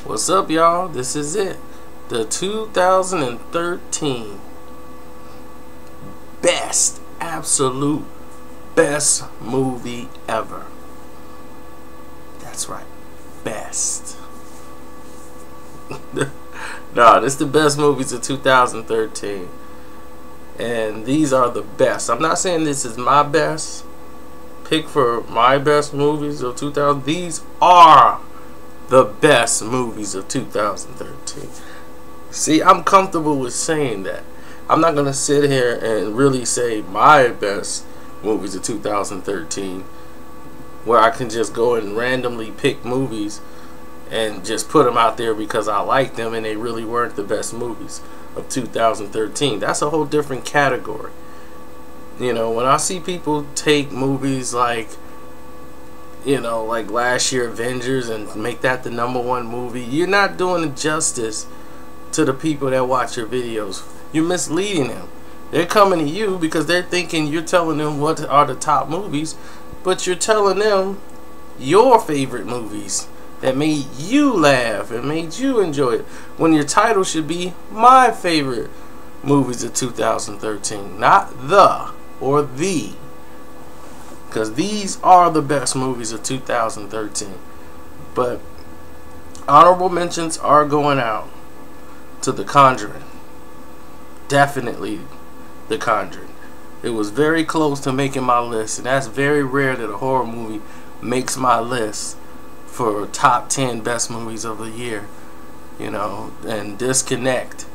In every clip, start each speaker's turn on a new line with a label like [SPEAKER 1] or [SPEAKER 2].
[SPEAKER 1] What's up, y'all? This is it. The 2013 absolute best movie ever. That's right. Best. Nah, this is the best movies of 2013. And these are the best. I'm not saying this is my best pick for my best movies of 2000. These are the best movies of 2013. See, I'm comfortable with saying that. I'm not going to sit here and really say my best movies of 2013, where I can just go and randomly pick movies and just put them out there because I like them and they really weren't the best movies of 2013. That's a whole different category. You know, when I see people take movies like, you know, like last year Avengers and make that the #1 movie, you're not doing justice to the people that watch your videos. You're misleading them. They're coming to you because they're thinking you're telling them what are the top movies, but you're telling them your favorite movies that made you laugh and made you enjoy it, when your title should be my favorite movies of 2013, not the or the, because these are the best movies of 2013. But honorable mentions are going out to The Conjuring. Definitely The Conjuring. It was very close to making my list, and that's very rare that a horror movie makes my list for top 10 best movies of the year. You know, and Disconnect,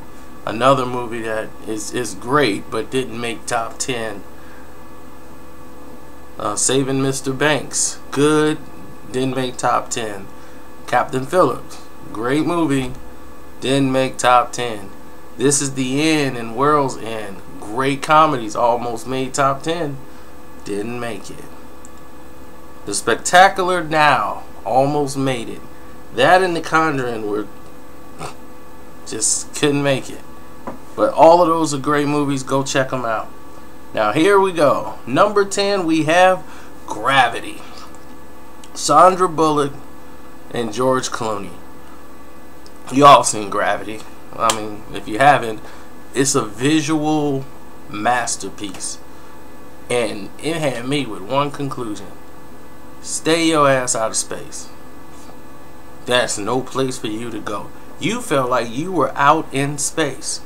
[SPEAKER 1] another movie that is great but didn't make top 10. Saving Mr. Banks, good, didn't make top 10. Captain Phillips, great movie, didn't make top 10. This Is the End and World's End, great comedies, almost made top 10, didn't make it. The Spectacular Now almost made it. That and The Conjuring were just couldn't make it. But all of those are great movies. Go check them out. Now here we go. Number 10, we have Gravity. Sandra Bullock and George Clooney. Y'all seen Gravity. I mean, if you haven't, it's a visual masterpiece. And it had me with one conclusion. Stay your ass out of space. That's no place for you to go. You felt like you were out in space.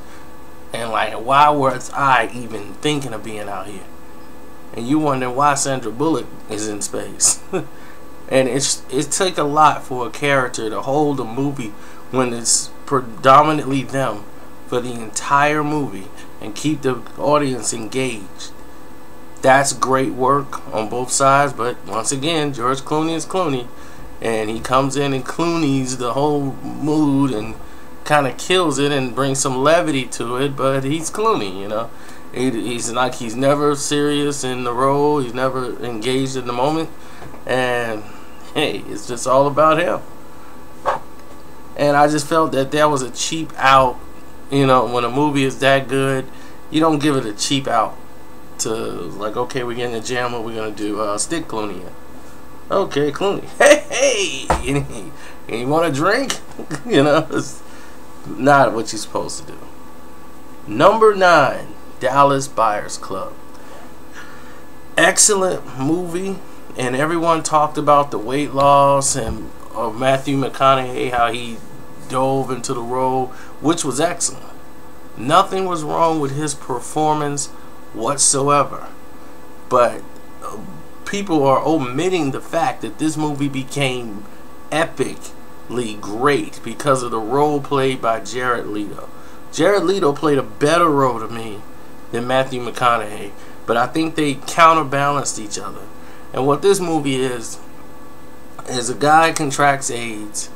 [SPEAKER 1] And like, why was I even thinking of being out here? And you wonder why Sandra Bullock is in space. And it took a lot for a character to hold a movie when it's predominantly them for the entire movie and keep the audience engaged. That's great work on both sides, but once again, George Clooney is Clooney, and he comes in and Clooney's the whole mood and kind of kills it and brings some levity to it, but he's Clooney, you know. He's never serious in the role, he's never engaged in the moment, and hey, it's just all about him. And I just felt that was a cheap out. You know, when a movie is that good, you don't give it a cheap out to, like, okay, we're getting a jam, what we're gonna do, stick Clooney in. Okay, Clooney, hey, you want a drink? You know, it's not what you're supposed to do. Number 9, Dallas Buyers Club. Excellent movie, and everyone talked about the weight loss and Matthew McConaughey, how he dove into the role, which was excellent. Nothing was wrong with his performance whatsoever. But people are omitting the fact that this movie became epically great because of the role played by Jared Leto. Jared Leto played a better role to me than Matthew McConaughey, but I think they counterbalanced each other. And what this movie is a guy contracts AIDS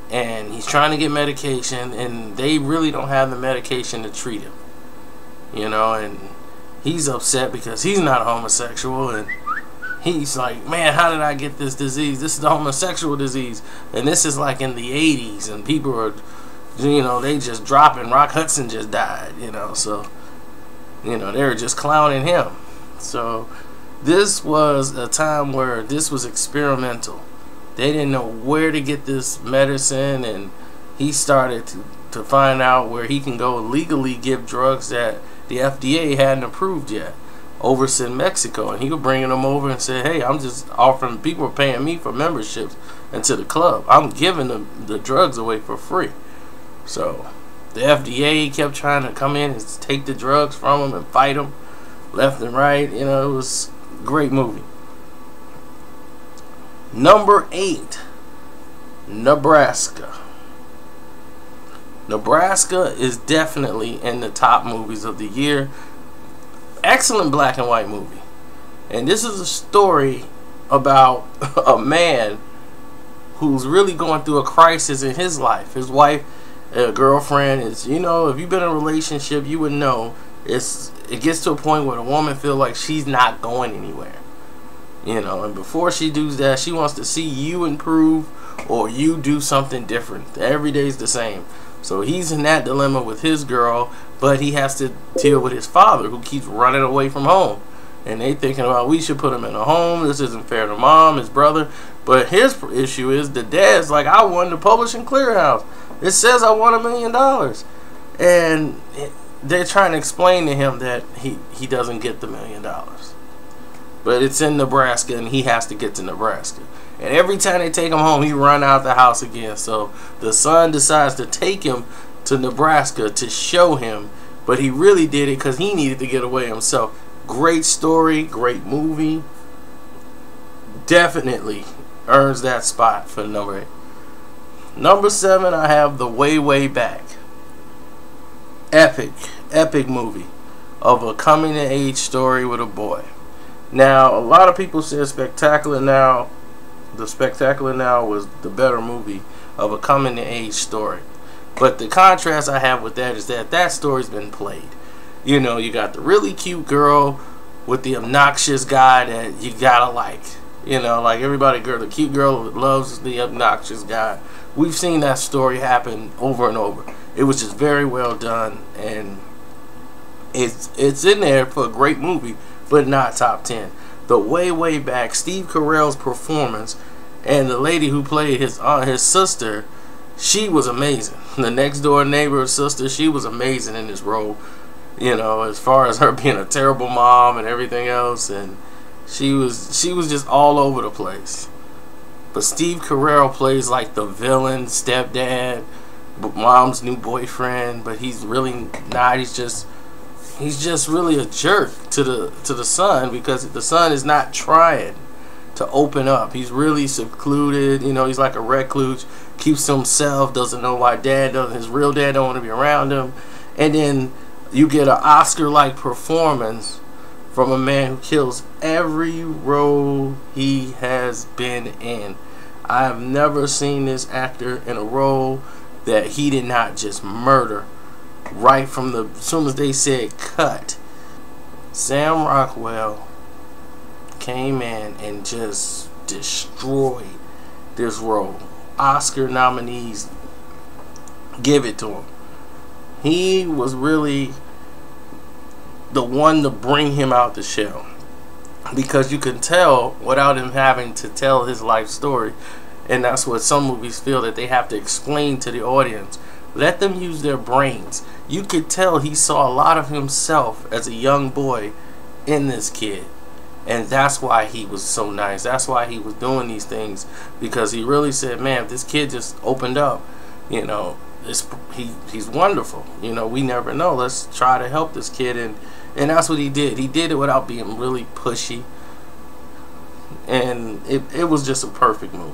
[SPEAKER 1] and he's trying to get medication, and they really don't have the medication to treat him, you know, and he's upset because he's not homosexual, and he's like, man, how did I get this disease? This is the homosexual disease, and this is like in the 80s, and people are, you know, they just dropping. Rock Hudson just died, you know, so, you know, they were just clowning him. So this was a time where this was experimental. They didn't know where to get this medicine, and he started to find out where he can go legally give drugs that the FDA hadn't approved yet over in Mexico. And he was bringing them over and said, hey, I'm just offering, people are paying me for memberships into the club. I'm giving them the drugs away for free. So the FDA kept trying to come in and take the drugs from him and fight him left and right. You know, it was a great movie. Number 8, Nebraska. Nebraska is definitely in the top movies of the year. Excellent black and white movie. And this is a story about a man who's really going through a crisis in his life. His wife, girlfriend is, you know, if you've been in a relationship, you would know it gets to a point where the woman feels like she's not going anywhere. You know, and before she does that, she wants to see you improve or you do something different. Every day's the same. So he's in that dilemma with his girl, but he has to deal with his father who keeps running away from home. And they thinking about, we should put him in a home. This isn't fair to mom, his brother. But his issue is the dad's like, I won the Publishing Clearinghouse. It says I won $1 million. And they're trying to explain to him that he doesn't get the $1 million. But it's in Nebraska, and he has to get to Nebraska. And every time they take him home, he run out the house again. So the son decides to take him to Nebraska to show him. But he really did it because he needed to get away himself. Great story, great movie. Definitely earns that spot for number 8. Number 7, I have The Way, Way Back. Epic movie of a coming-of-age story with a boy. Now, a lot of people say Spectacular Now. The Spectacular Now was the better movie of a coming-of-age story. But the contrast I have with that is that story's been played. You know, you got the really cute girl with the obnoxious guy that you gotta like. You know, like the cute girl loves the obnoxious guy. We've seen that story happen over and over. It was just very well done, and it's in there for a great movie, but not top 10. The Way, Way Back, Steve Carell's performance, and the lady who played his sister, she was amazing. The next door neighbor sister, she was amazing in this role. You know, as far as her being a terrible mom and everything else, and she was just all over the place. But Steve Carell plays like the villain stepdad, mom's new boyfriend, but he's really not. He's just really a jerk to the son, because the son is not trying to open up. He's really secluded. You know, he's like a recluse, keeps to himself, doesn't know why his real dad don't want to be around him. And then you get an Oscar-like performance from a man who kills every role he has been in. I have never seen this actor in a role that he did not just murder right from as soon as they said cut. Sam Rockwell came in and just destroyed this role. Oscar nominees give it to him. He was really the one to bring him out the shell, because you can tell without him having to tell his life story. And that's what some movies feel, that they have to explain to the audience. Let them use their brains. You could tell he saw a lot of himself as a young boy in this kid. And that's why he was so nice. That's why he was doing these things. Because he really said, man, if this kid just opened up, you know, he's wonderful. You know, we never know. Let's try to help this kid. And that's what he did. He did it without being really pushy. And it was just a perfect movie.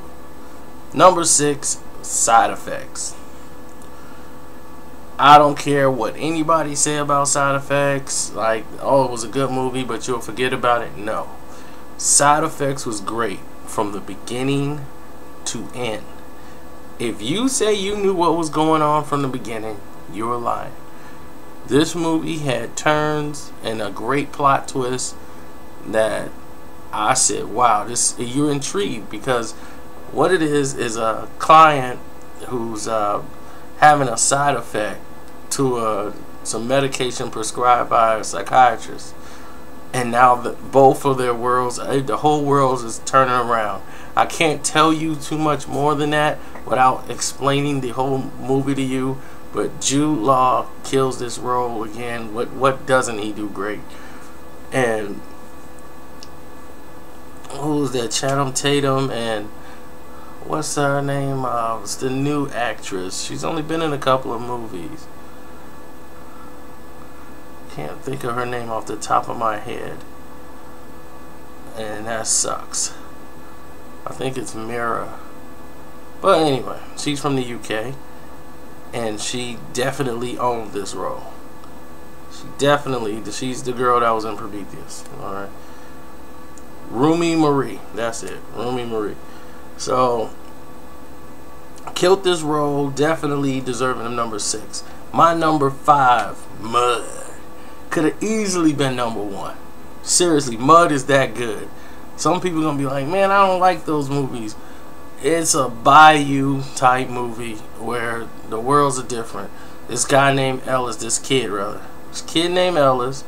[SPEAKER 1] Number 6, Side Effects. I don't care what anybody say about Side Effects, like, oh, it was a good movie, but you'll forget about it. No. Side Effects was great from the beginning to end. If you say you knew what was going on from the beginning, you're lying. This movie had turns and a great plot twist that I said, wow, you're intrigued, because what it is a client who's having a side effect to some medication prescribed by a psychiatrist. and now both of their worlds, the whole world is turning around. I can't tell you too much more than that without explaining the whole movie to you. But Jude Law kills this role again. What doesn't he do great? And who's that? Channing Tatum and what's her name? It's the new actress. She's only been in a couple of movies. Can't think of her name off the top of my head, and that sucks. I think it's Mira. But anyway, she's from the UK, and she definitely owned this role. She's the girl that was in Prometheus. Alright. Rooney Marie. That's it. Rooney Marie. So, killed this role, definitely deserving of number 6. My number 5, Mud. Could have easily been number 1. Seriously, Mud is that good. Some people gonna be like, man, I don't like those movies. It's a bayou type movie where the worlds are different. This guy named Ellis, this kid named Ellis,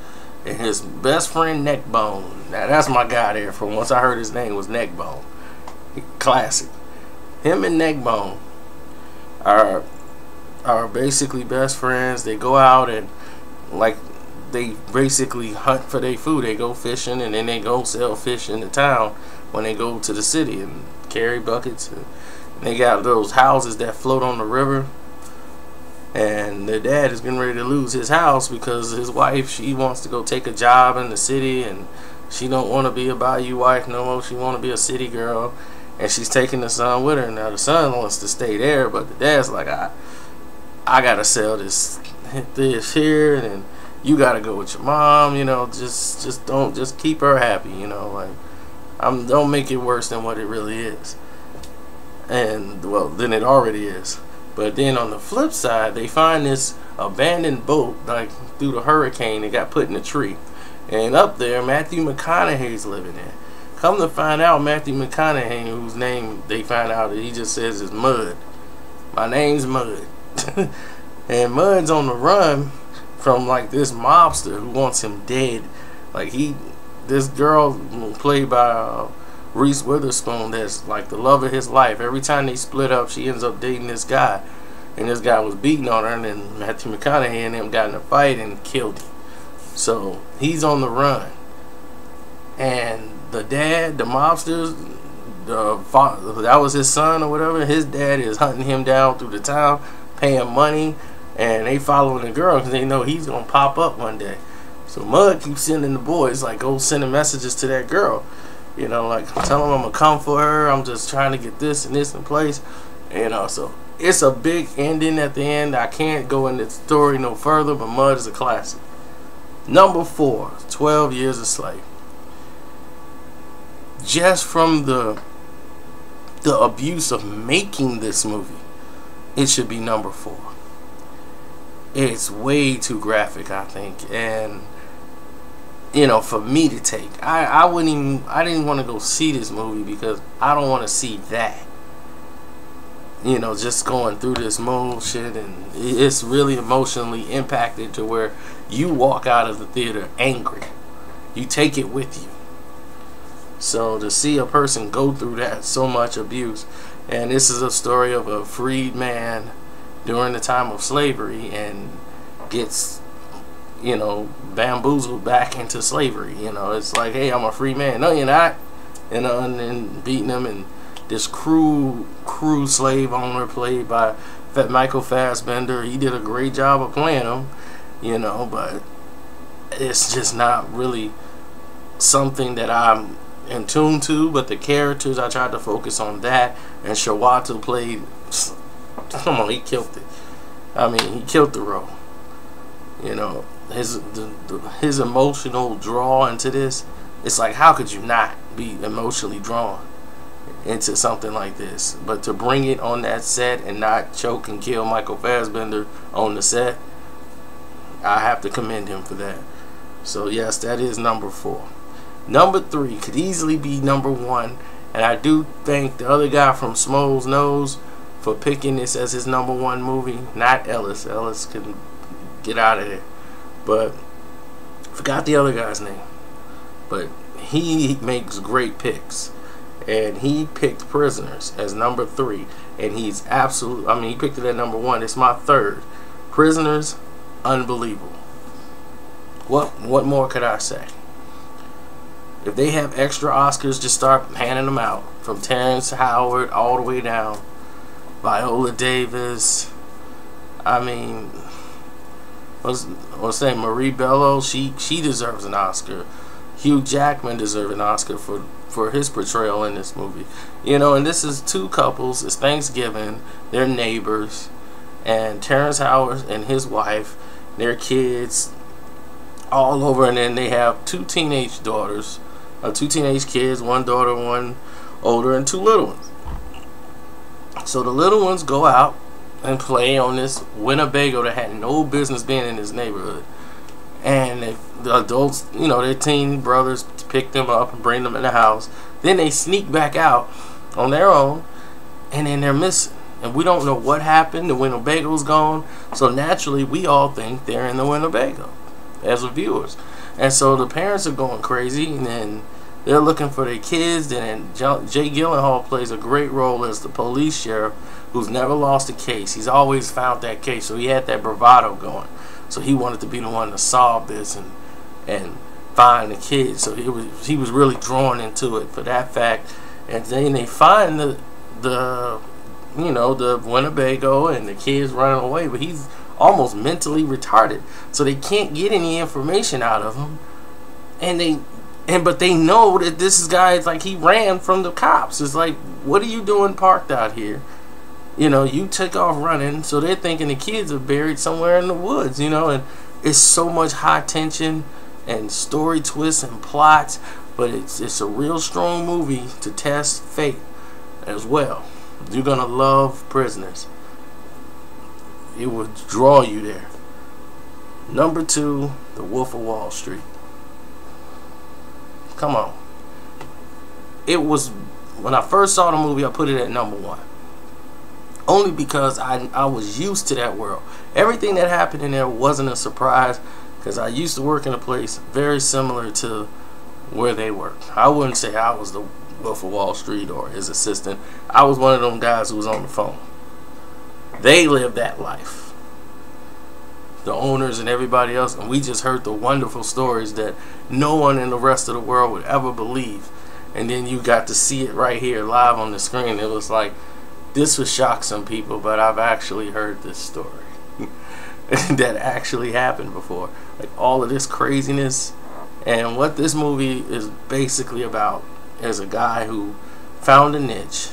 [SPEAKER 1] and his best friend Neckbone. Now that's my guy there. For once I heard his name was Neckbone. Classic. Him and Neckbone are basically best friends. They go out and they basically hunt for their food. They go fishing and then they go sell fish in the town when they go to the city and carry buckets. And they got those houses that float on the river. And their dad is getting ready to lose his house because his wife, she wants to go take a job in the city, and she don't want to be a bayou wife no more. She want to be a city girl, and she's taking the son with her. Now the son wants to stay there, but the dad's like, I gotta sell this here, and you gotta go with your mom. You know, just keep her happy. You know, like don't make it worse than what it really is. And well, then it already is. But then on the flip side, they find this abandoned boat, like through the hurricane, it got put in a tree. And up there, Matthew McConaughey's living there. Come to find out, Matthew McConaughey, whose name they find out that he just says is Mud. My name's Mud. And Mud's on the run from like this mobster who wants him dead. Like this girl played by Reese Witherspoon, that's like the love of his life. Every time they split up, she ends up dating this guy, and this guy was beating on her, and then Matthew McConaughey and him got in a fight and killed him. So he's on the run, and the dad, the mobsters, the father, that was his son or whatever, his dad is hunting him down through the town, paying money, and they following the girl because they know he's gonna pop up one day. So Mud keeps sending the boys, like, go sending messages to that girl. You know, like, tell them I'm gonna come for her. I'm just trying to get this and this in place. You know, so it's a big ending at the end. I can't go into the story no further, but Mud is a classic. Number 4, 12 Years a Slave. Just from the abuse of making this movie, it should be number 4. It's way too graphic, I think, and you know, for me to take, I didn't want to go see this movie because I don't want to see that. You know, just going through this motion, and it's really emotionally impacted to where you walk out of the theater angry. You take it with you. So to see a person go through that, so much abuse, and this is a story of a freed man during the time of slavery and gets, you know, bamboozled back into slavery. You know, it's like, hey, I'm a free man. No, you're not. You know, and then beating him, and this cruel slave owner played by Michael Fassbender. He did a great job of playing him, you know, but it's just not really something that I'm in tune to. But the characters, I tried to focus on that, and Shawata played, come on, he killed it. I mean, he killed the role. You know, his emotional draw into this, it's like, how could you not be emotionally drawn into something like this? But to bring it on that set and not choke and kill Michael Fassbender on the set, I have to commend him for that. So yes, that is number 4. Number 3 could easily be number 1, and I do thank the other guy from Smole's Nose for picking this as his number 1 movie, not Ellis. Ellis can get out of there. But forgot the other guy's name. but he makes great picks. And he picked Prisoners as number 3. And he's absolute. I mean, he picked it at number 1. It's my third. Prisoners, unbelievable. What more could I say? If they have extra Oscars, just start handing them out. From Terrence Howard all the way down. Viola Davis. I mean, what's that? Marie Bello. She deserves an Oscar. Hugh Jackman deserves an Oscar for his portrayal in this movie. You know, and this is two couples. It's Thanksgiving. They're neighbors. And Terrence Howard and his wife, their kids, all over. And then they have 2 teenage daughters. 2 teenage kids. 1 daughter, 1 older, and 2 little ones. So the little ones go out and play on this Winnebago that had no business being in this neighborhood. And the adults, you know, their teen brothers pick them up and bring them in the house. Then they sneak back out on their own, and then they're missing. And we don't know what happened. The Winnebago's gone. So naturally, we all think they're in the Winnebago as viewers. And so the parents are going crazy, and then they're looking for their kids. And Jay Gyllenhaal plays a great role as the police sheriff who's never lost a case. He's always found that case. So he had that bravado going. So he wanted to be the one to solve this and find the kids. So he was really drawn into it for that fact. And then they find the Winnebago and the kids running away, but he's almost mentally retarded. So they can't get any information out of him. But they know that this guy is like, he ran from the cops. It's like, what are you doing parked out here? You know, you took off running, so they're thinking the kids are buried somewhere in the woods, you know, and it's so much high tension and story twists and plots, but it's a real strong movie to test faith as well. You're going to love Prisoners. It will draw you there. Number 2, The Wolf of Wall Street. Come on. It was, when I first saw the movie, I put it at number 1. Only because I was used to that world. Everything that happened in there wasn't a surprise, because I used to work in a place very similar to where they worked. I wouldn't say I was the Wolf of Wall Street or his assistant. I was one of them guys who was on the phone. They lived that life. The owners and everybody else, and we just heard the wonderful stories that no one in the rest of the world would ever believe. And then you got to see it right here live on the screen. It was like, this would shock some people, but I've actually heard this story that actually happened before. Like all of this craziness. And what this movie is basically about is a guy who found a niche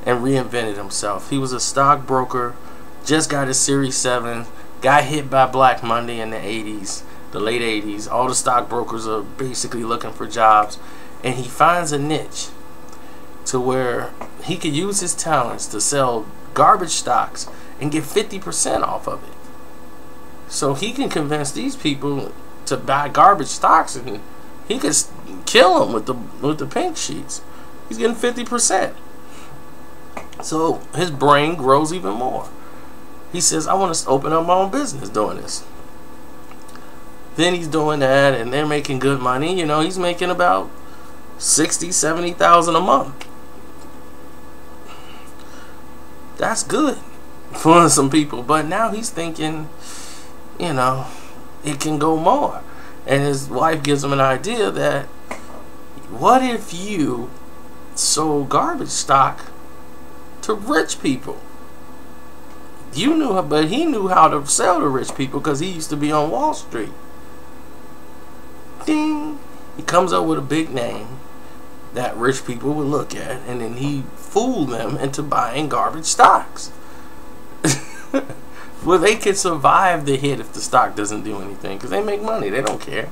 [SPEAKER 1] and reinvented himself. He was a stockbroker, just got his Series 7, got hit by Black Monday in the 80s, the late 80s. All the stockbrokers are basically looking for jobs. And he finds a niche to where he could use his talents to sell garbage stocks and get 50% off of it. So he can convince these people to buy garbage stocks, and he could kill them with the pink sheets. He's getting 50%. So his brain grows even more. He says, I want to open up my own business doing this. Then he's doing that, and they're making good money. You know, he's making about $60,000, $70,000 a month. That's good for some people, but now he's thinking, you know, it can go more. And his wife gives him an idea that, what if you sold garbage stock to rich people? You knew, but he knew how to sell to rich people because he used to be on Wall Street. Ding! He comes up with a big name that rich people would look at, and then he fooled them into buying garbage stocks. Well, they can survive the hit if the stock doesn't do anything, because they make money. They don't care.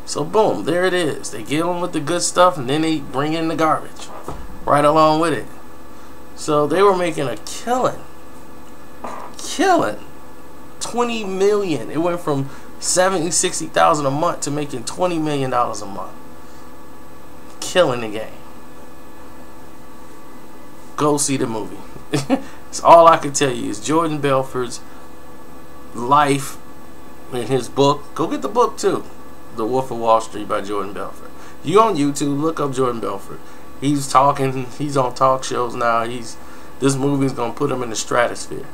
[SPEAKER 1] So boom, there it is. They get them with the good stuff, and then they bring in the garbage right along with it. So they were making a killing. 20 million. It went from 70,000, 60,000 a month to making $20 million a month. Killing the game. Go see the movie. It's all I can tell you is Jordan Belfort's life in his book. Go get the book too. The Wolf of Wall Street by Jordan Belfort. You on YouTube, look up Jordan Belfort. He's talking. He's on talk shows now. This movie's gonna put him in the stratosphere.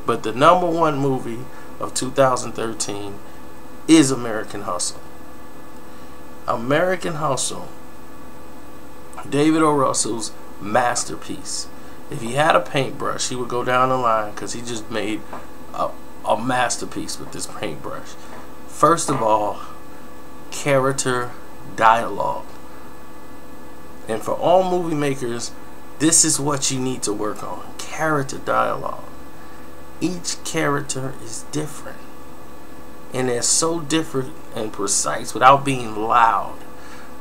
[SPEAKER 1] But the #1 movie of 2013 is American Hustle. American Hustle, David O. Russell's masterpiece. If he had a paintbrush, he would go down the line, because he just made a masterpiece with this paintbrush. First of all, character dialogue. And for all movie makers, this is what you need to work on. Character dialogue. Each character is different. And they're so different and precise without being loud.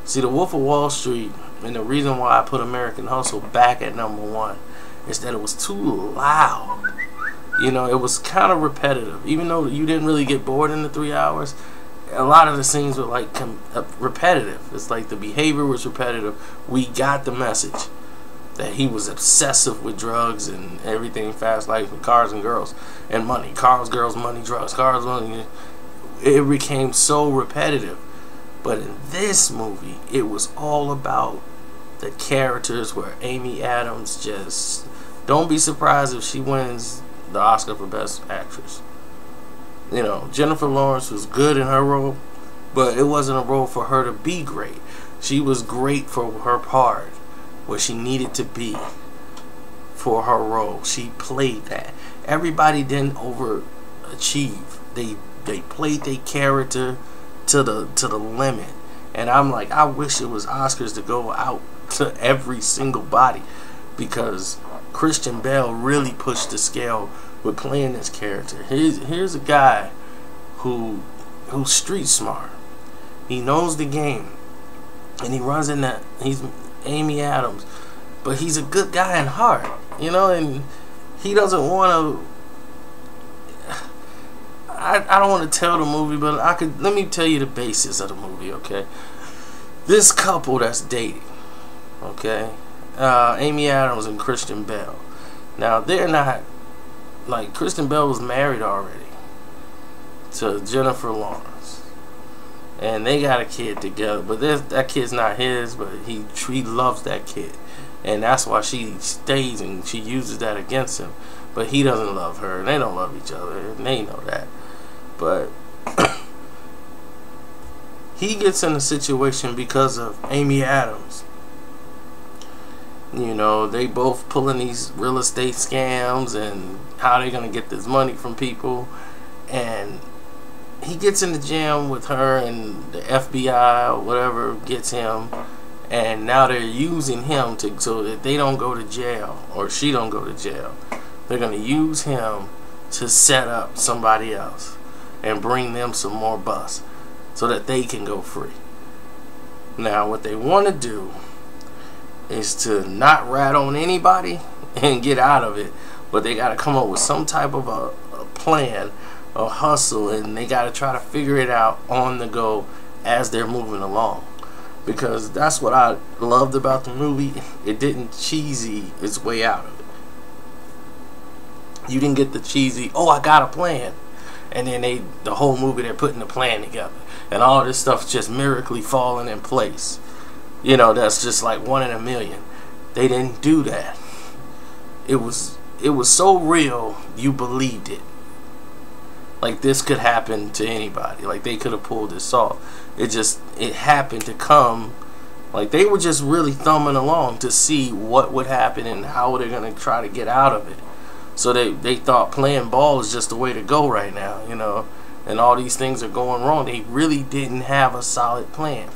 [SPEAKER 1] See, The Wolf of Wall Street, and the reason why I put American Hustle back at #1 is that it was too loud. You know, it was kind of repetitive. Even though you didn't really get bored in the 3 hours, a lot of the scenes were like repetitive. It's like the behavior was repetitive. We got the message that he was obsessive with drugs and everything, fast life with cars and girls and money. Cars, girls, money, drugs, cars, money. It became so repetitive. But in this movie, it was all about the characters, where Amy Adams just... Don't be surprised if she wins the Oscar for Best Actress. You know, Jennifer Lawrence was good in her role, but it wasn't a role for her to be great. She was great for her part, where she needed to be for her role. She played that. Everybody didn't overachieve. They played their character to the limit. And I'm like, I wish it was Oscars to go out to every single body, because Christian Bale really pushed the scale with playing this character. Here's a guy who's street smart. He knows the game, and he runs in that. He's Amy Adams, but he's a good guy in heart, you know, and he doesn't want to. I don't want to tell the movie, but let me tell you the basis of the movie, okay? This couple that's dating, okay, Amy Adams and Christian Bale. Now, they're not, like, Christian Bale was married already to Jennifer Lawrence, and they got a kid together, but that kid's not his, but he loves that kid, and that's why she stays and she uses that against him. But he doesn't love her, and they don't love each other, and they know that. But he gets in a situation because of Amy Adams. You know, they both pulling these real estate scams and how they're gonna get this money from people, and he gets in the jam with her, and the FBI or whatever gets him, and now they're using him so that they don't go to jail, or she don't go to jail. They're gonna use him to set up somebody else and bring them some more buzz so that they can go free. Now, what they want to do is to not rat on anybody and get out of it, but they got to come up with some type of a plan, a hustle, and they got to try to figure it out on the go as they're moving along. Because that's what I loved about the movie. It didn't cheesy its way out of it. You didn't get the cheesy, oh, I got a plan, and then the whole movie they're putting the plan together, and all this stuff's just miraculously falling in place. You know, that's just like 1 in a million. They didn't do that. It was so real, you believed it. Like, this could happen to anybody. Like, they could have pulled this off. It happened to come. Like, they were just really thumbing along to see what would happen and how they're gonna try to get out of it. So they thought playing ball is just the way to go right now, you know, and all these things are going wrong. They really didn't have a solid plan.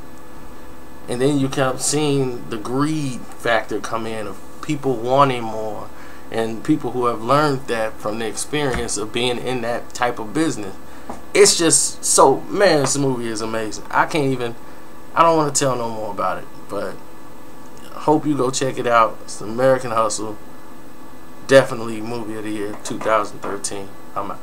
[SPEAKER 1] And then you kept seeing the greed factor come in of people wanting more, and people who have learned that from the experience of being in that type of business. It's just so, man, this movie is amazing. I don't want to tell no more about it, but I hope you go check it out. It's American Hustle. Definitely movie of the year 2013. I'm out.